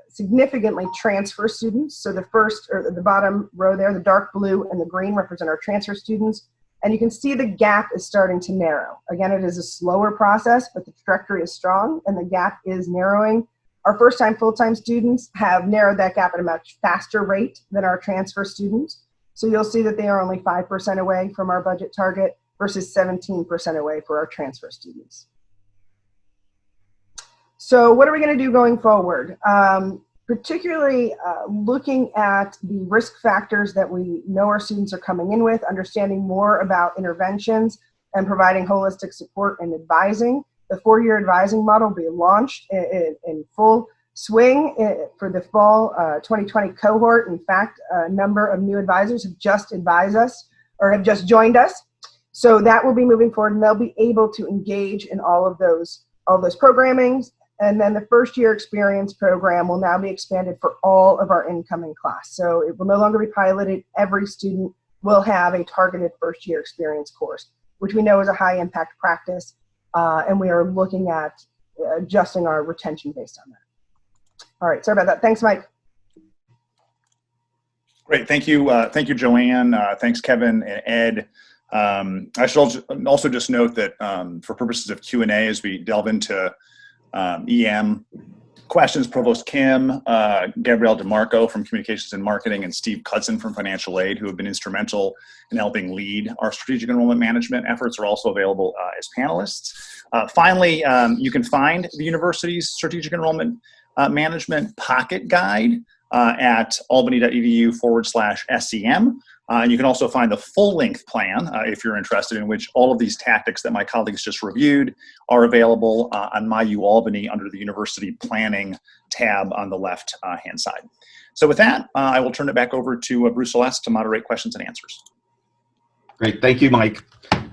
significantly transfer students. So the bottom row there, the dark blue and the green represent our transfer students. And you can see the gap is starting to narrow. Again, it is a slower process, but the trajectory is strong and the gap is narrowing. Our first-time, full-time students have narrowed that gap at a much faster rate than our transfer students. So you'll see that they are only 5% away from our budget target versus 17% away for our transfer students. So what are we going to do going forward? Particularly looking at the risk factors that we know our students are coming in with, understanding more about interventions, and providing holistic support and advising. The 4-year advising model will be launched in full swing for the fall 2020 cohort. In fact, a number of new advisors have just advised us or have just joined us. So that will be moving forward, and they'll be able to engage in all of those programmings. And then the first year experience program will now be expanded for all of our incoming class. So it will no longer be piloted. Every student will have a targeted first year experience course, which we know is a high impact practice. And we are looking at adjusting our retention based on that. All right, sorry about that. Thanks, Mike. Great, thank you, Joanne. Thanks, Kevin and Ed. I should also just note that for purposes of Q&A, as we delve into EM questions, Provost Kim, Gabrielle DeMarco from Communications and Marketing, and Steve Cudson from Financial Aid, who have been instrumental in helping lead our strategic enrollment management efforts, are also available as panelists. Finally, you can find the university's strategic enrollment management pocket guide at albany.edu/SEM. And you can also find the full-length plan, if you're interested, in which all of these tactics that my colleagues just reviewed are available on MyUAlbany under the University Planning tab on the left-hand side. So with that, I will turn it back over to Bruce Celeste to moderate questions and answers. Great. Thank you, Mike.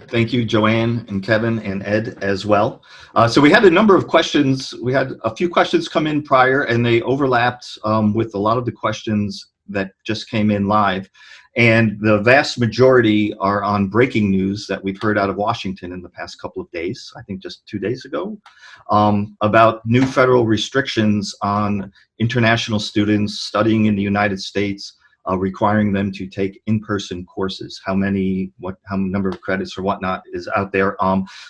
Thank you, Joanne and Kevin and Ed as well. So we had a number of questions. We had a few questions come in prior, and they overlapped with a lot of the questions that just came in live. And the vast majority are on breaking news that we've heard out of Washington in the past couple of days, I think just 2 days ago, about new federal restrictions on international students studying in the United States, requiring them to take in-person courses. How number of credits or whatnot is out there.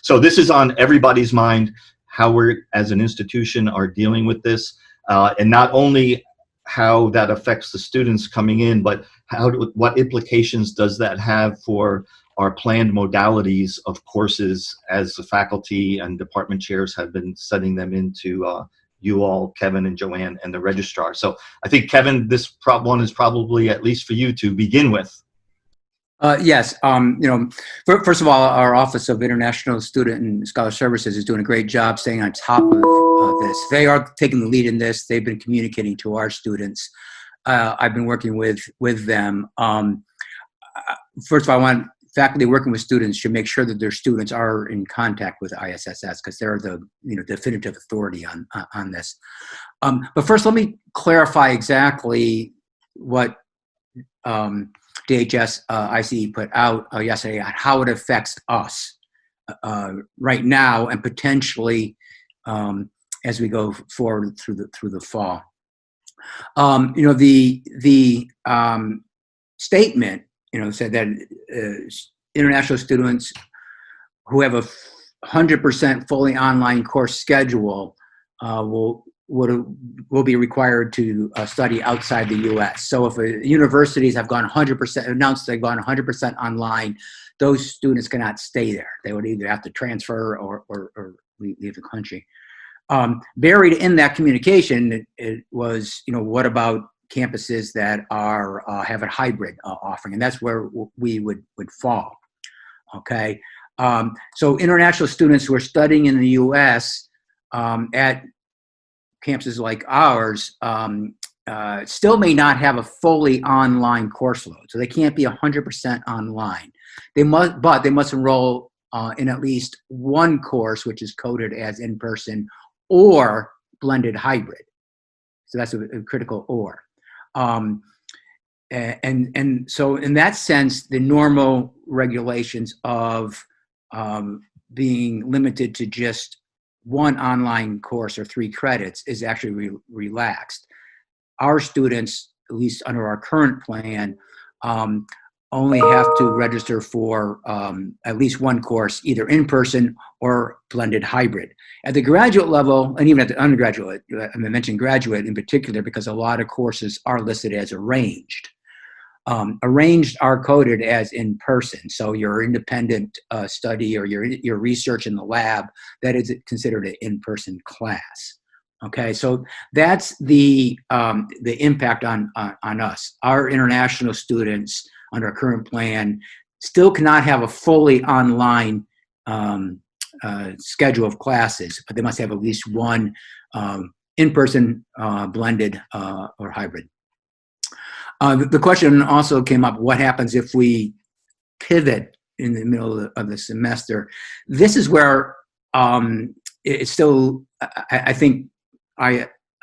So this is on everybody's mind, how we're, as an institution, are dealing with this, and not only how that affects the students coming in, but what implications does that have for our planned modalities of courses as the faculty and department chairs have been setting them into you all, Kevin and Joanne, and the registrar. So I think, Kevin, this one is probably at least for you to begin with. Yes. First of all, our Office of International Student and Scholar Services is doing a great job staying on top of this. They are taking the lead in this. They've been communicating to our students. I've been working with them. First of all, I want faculty working with students should make sure that their students are in contact with ISSS because they're the definitive authority on this. But first, let me clarify exactly what DHS ICE put out yesterday on how it affects us right now and potentially as we go forward through the fall. The statement said that international students who have a 100% fully online course schedule will be required to study outside the U.S. So if universities have gone 100%, announced they've gone 100% online, those students cannot stay there. They would either have to transfer or leave the country. Buried in that communication, it was, what about campuses that are have a hybrid offering, and that's where we would fall. Okay, so international students who are studying in the U.S. At campuses like ours still may not have a fully online course load, so they can't be 100% online. They must enroll in at least one course which is coded as in-person or blended hybrid. So that's a critical or. And so in that sense, the normal regulations of being limited to just one online course or 3 credits is actually relaxed. Our students, at least under our current plan, only have to register for at least one course, either in person or blended hybrid. At the graduate level, and even at the undergraduate, I mentioned graduate in particular because a lot of courses are listed as arranged. Arranged are coded as in person, so your independent study or your research in the lab, that is considered an in-person class. Okay, so that's the impact on us. Our international students under our current plan still cannot have a fully online schedule of classes, but they must have at least one in-person, blended, or hybrid. The question also came up, what happens if we pivot in the middle of the semester? This is where it's still, I think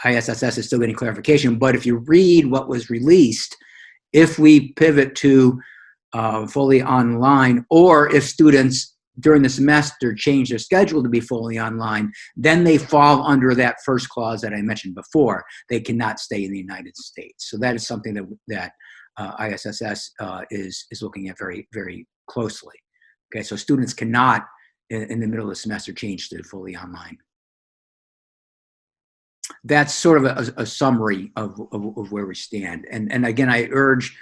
ISSS is still getting clarification, but if you read what was released, if we pivot to fully online, or if students during the semester change their schedule to be fully online, then they fall under that first clause that I mentioned before. They cannot stay in the United States. So that is something that ISSS is looking at very, very closely. Okay, so students cannot, in the middle of the semester, change to fully online. That's sort of a summary of where we stand. And again, I urge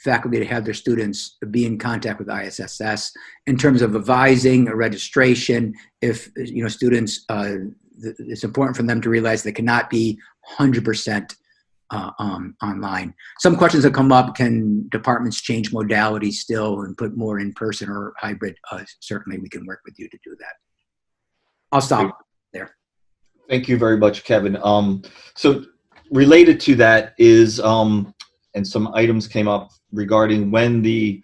faculty to have their students be in contact with ISSS in terms of advising a registration. If students, it's important for them to realize they cannot be 100% online. Some questions that come up: can departments change modality still and put more in person or hybrid? Certainly, we can work with you to do that. I'll stop there. Thank you very much, Kevin. So related to that is, and some items came up regarding when the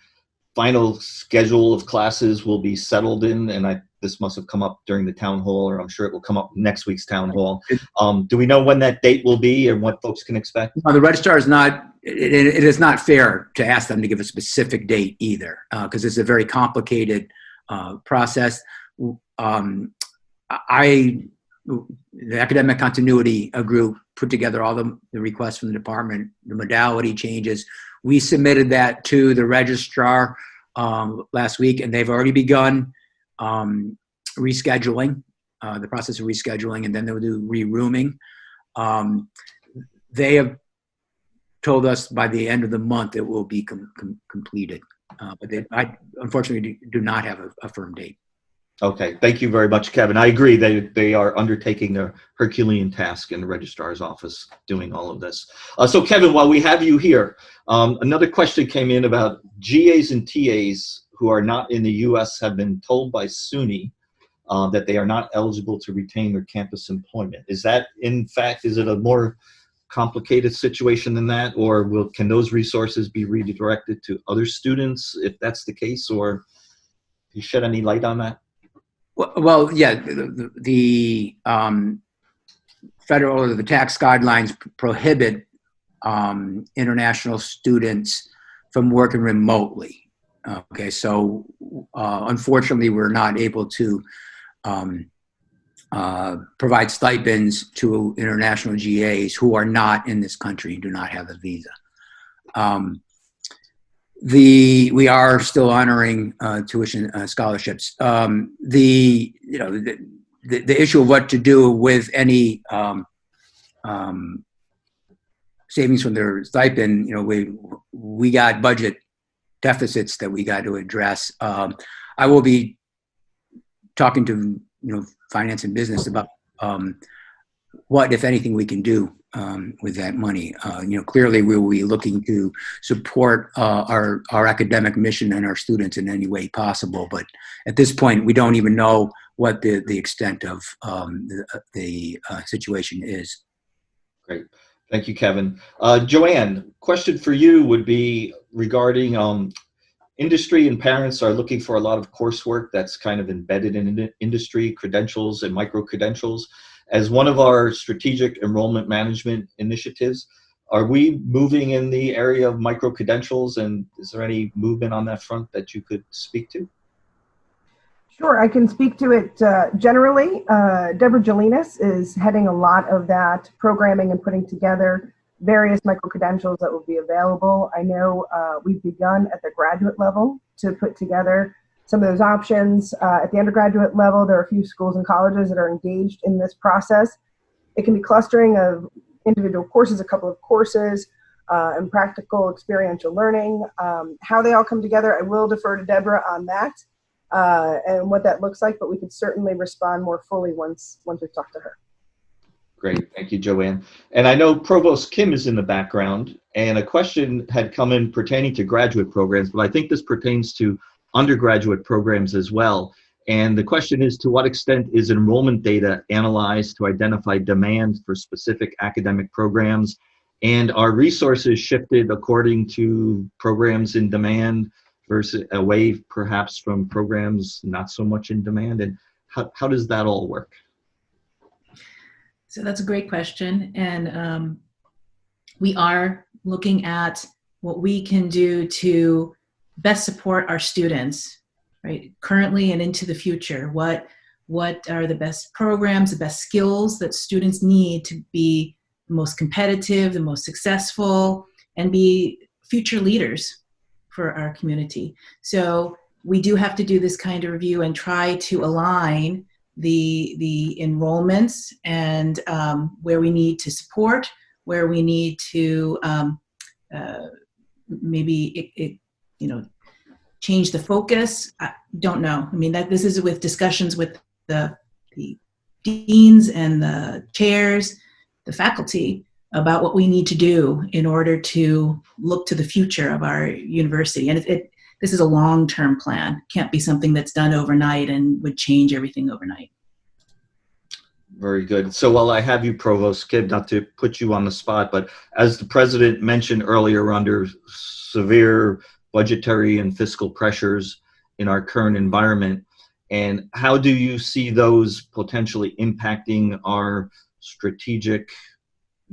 final schedule of classes will be settled in, and this must have come up during the town hall, or I'm sure it will come up next week's town hall. Do we know when that date will be and what folks can expect? The registrar is not, it is not fair to ask them to give a specific date either, because it's a very complicated process. The academic continuity group put together all the requests from the department, the modality changes. We submitted that to the registrar last week, and they've already begun rescheduling, the process of rescheduling, and then they'll do re-rooming. They have told us by the end of the month it will be completed, but I unfortunately do not have a firm date. Okay, thank you very much, Kevin. I agree they are undertaking a Herculean task in the registrar's office doing all of this. So Kevin, while we have you here, another question came in about GAs and TAs who are not in the U.S. have been told by SUNY that they are not eligible to retain their campus employment. Is that, in fact, is it a more complicated situation than that, or can those resources be redirected to other students if that's the case, or can you shed any light on that? Well, yeah, the federal or the tax guidelines prohibit international students from working remotely. Okay, so unfortunately, we're not able to provide stipends to international GAs who are not in this country, do not have a visa. We are still honoring tuition scholarships. The issue of what to do with any savings from their stipend, we got budget deficits that we got to address. I will be talking to finance and business about what, if anything, we can do with that money. Clearly we will be looking to support our academic mission and our students in any way possible. But at this point, we don't even know what the extent of the situation is. Great. Thank you, Kevin. Joanne, question for you would be regarding industry and parents are looking for a lot of coursework that's kind of embedded in industry, credentials and micro-credentials. As one of our strategic enrollment management initiatives, are we moving in the area of micro-credentials, and is there any movement on that front that you could speak to? Sure, I can speak to it generally. Deborah Jelinas is heading a lot of that programming and putting together various micro-credentials that will be available. I know we've begun at the graduate level to put together some of those options. At the undergraduate level, there are a few schools and colleges that are engaged in this process. It can be clustering of individual courses, a couple of courses, and practical experiential learning. How they all come together, I will defer to Deborah on that and what that looks like, but we could certainly respond more fully once we've talked to her. Great, thank you, Joanne. And I know Provost Kim is in the background, and a question had come in pertaining to graduate programs, but I think this pertains to undergraduate programs as well. And the question is, to what extent is enrollment data analyzed to identify demand for specific academic programs? And are resources shifted according to programs in demand versus away perhaps from programs not so much in demand? And how does that all work? So that's a great question. And we are looking at what we can do to best support our students, right, currently and into the future. What are the best programs, the best skills that students need to be the most competitive, the most successful, and be future leaders for our community. So we do have to do this kind of review and try to align the enrollments and where we need to support, where we need to maybe change the focus. I don't know. I mean, this is with discussions with the deans and the chairs, the faculty, about what we need to do in order to look to the future of our university. And this is a long-term plan. It can't be something that's done overnight and would change everything overnight. Very good. So while I have you, Provost Kim, not to put you on the spot, but as the president mentioned earlier, under severe budgetary and fiscal pressures in our current environment, and how do you see those potentially impacting our strategic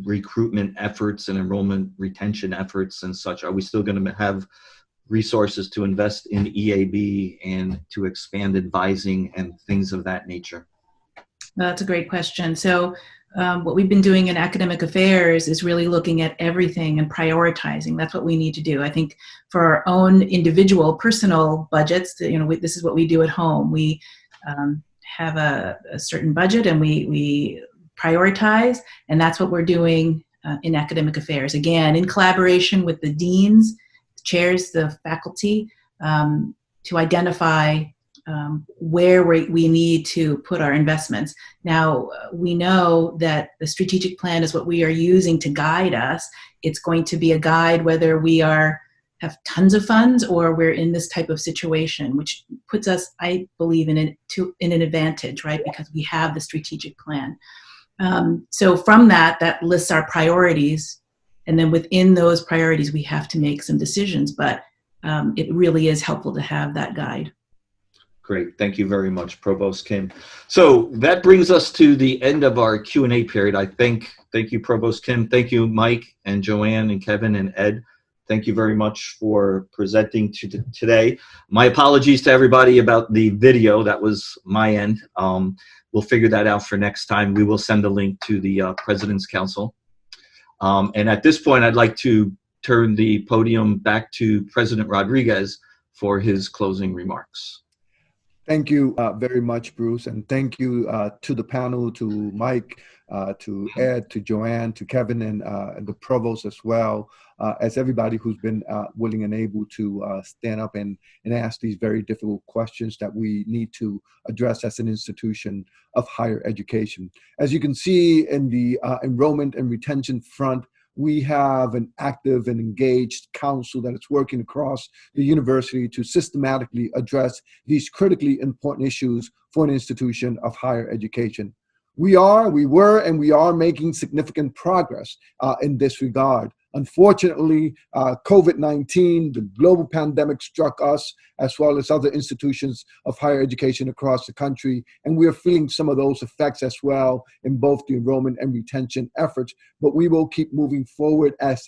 recruitment efforts and enrollment retention efforts and such? Are we still going to have resources to invest in EAB and to expand advising and things of that nature? That's a great question. So what we've been doing in academic affairs is really looking at everything and prioritizing. That's what we need to do. I think for our own individual personal budgets, this is what we do at home. We have a certain budget and we prioritize, and that's what we're doing in academic affairs. Again, in collaboration with the deans, the chairs, the faculty, to identify where we need to put our investments. Now, we know that the strategic plan is what we are using to guide us. It's going to be a guide whether we have tons of funds or we're in this type of situation, which puts us, I believe, in an advantage, right? Because we have the strategic plan. So from that lists our priorities. And then within those priorities, we have to make some decisions. But it really is helpful to have that guide. Great. Thank you very much, Provost Kim. So that brings us to the end of our Q&A period. Thank you, Provost Kim. Thank you, Mike and Joanne and Kevin and Ed. Thank you very much for presenting today. My apologies to everybody about the video. That was my end. We'll figure that out for next time. We will send a link to the President's Council. And at this point, I'd like to turn the podium back to President Rodriguez for his closing remarks. Thank you very much, Bruce, and thank you to the panel, to Mike, to Ed, to Joanne, to Kevin, and the provost as well, as everybody who's been willing and able to stand up and ask these very difficult questions that we need to address as an institution of higher education. As you can see in the enrollment and retention front, we have an active and engaged council that is working across the university to systematically address these critically important issues for an institution of higher education. We were, and we are making significant progress in this regard. Unfortunately, COVID-19, the global pandemic, struck us as well as other institutions of higher education across the country, and we are feeling some of those effects as well in both the enrollment and retention efforts. But we will keep moving forward as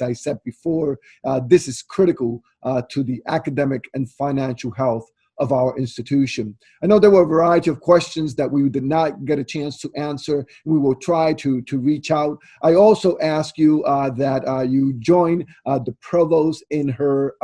I said before, this is critical to the academic and financial health of our institution. I know there were a variety of questions that we did not get a chance to answer. We will try to reach out. I also ask you that you join the provost in her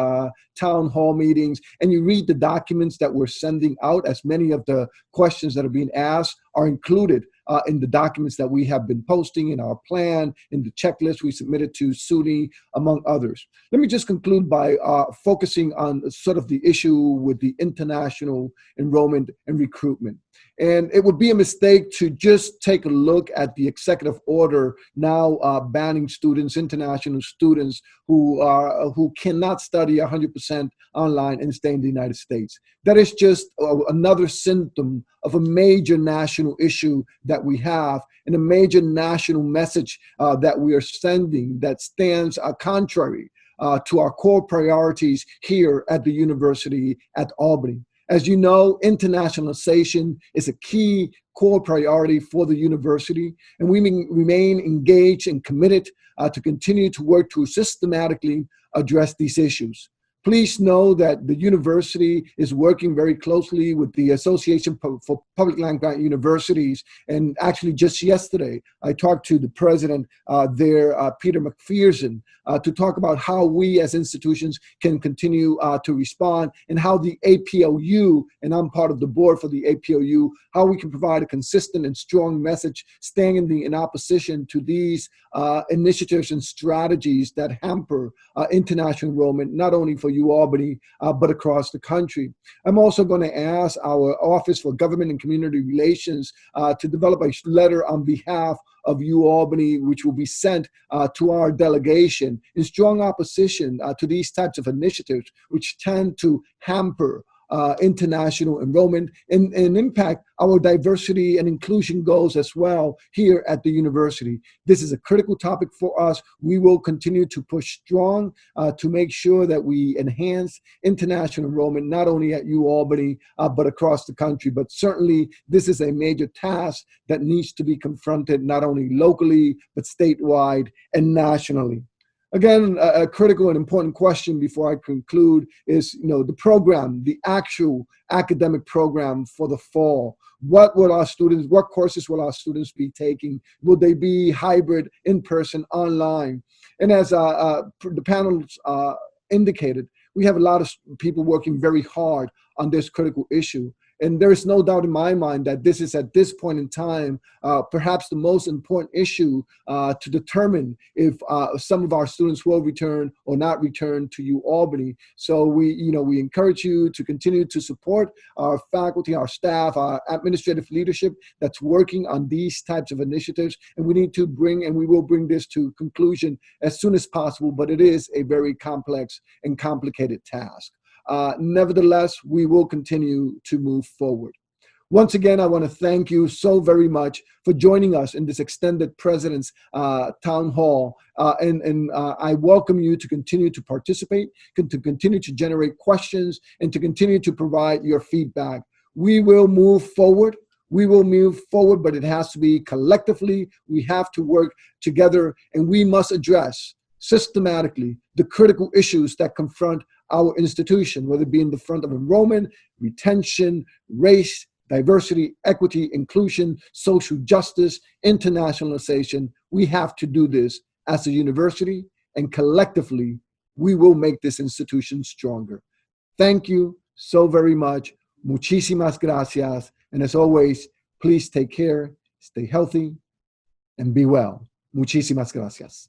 town hall meetings and you read the documents that we're sending out, as many of the questions that are being asked are included in the documents that we have been posting, in our plan, in the checklist we submitted to SUNY, among others. Let me just conclude by focusing on sort of the issue with the international enrollment and recruitment. And it would be a mistake to just take a look at the executive order now banning students, international students who cannot study 100% online and stay in the United States. That is just another symptom of a major national issue that we have and a major national message that we are sending that stands contrary to our core priorities here at the University at Albany. As you know, internationalization is a key core priority for the university, and we remain engaged and committed to continue to work to systematically address these issues. Please know that the university is working very closely with the Association for Public Land Grant Universities. And actually just yesterday, I talked to the president there, Peter McPherson, to talk about how we as institutions can continue to respond, and how the APLU, and I'm part of the board for the APLU, how we can provide a consistent and strong message standing in opposition to these initiatives and strategies that hamper international enrollment, not only for UAlbany, but across the country. I'm also going to ask our Office for Government and Community Relations to develop a letter on behalf of UAlbany, which will be sent to our delegation in strong opposition to these types of initiatives, which tend to hamper international enrollment and impact our diversity and inclusion goals as well here at the university. This is a critical topic for us. We will continue to push strong to make sure that we enhance international enrollment, not only at UAlbany, but across the country. But certainly this is a major task that needs to be confronted not only locally, but statewide and nationally. Again, a critical and important question before I conclude is, the program, the actual academic program for the fall. What courses will our students be taking? Will they be hybrid, in-person, online? And as the panels indicated, we have a lot of people working very hard on this critical issue. And there's no doubt in my mind that this is, at this point in time, perhaps the most important issue to determine if some of our students will return or not return to UAlbany. So we encourage you to continue to support our faculty, our staff, our administrative leadership that's working on these types of initiatives. And we need to we will bring this to conclusion as soon as possible, but it is a very complex and complicated task. Nevertheless, we will continue to move forward. Once again, I want to thank you so very much for joining us in this extended President's Town Hall. And I welcome you to continue to participate, to continue to generate questions, and to continue to provide your feedback. We will move forward. We will move forward, but it has to be collectively. We have to work together, and we must address systematically the critical issues that confront our institution, whether it be in the front of enrollment, retention, race, diversity, equity, inclusion, social justice, internationalization. We have to do this as a university, and collectively, we will make this institution stronger. Thank you so very much. Muchísimas gracias. And as always, please take care, stay healthy, and be well. Muchísimas gracias.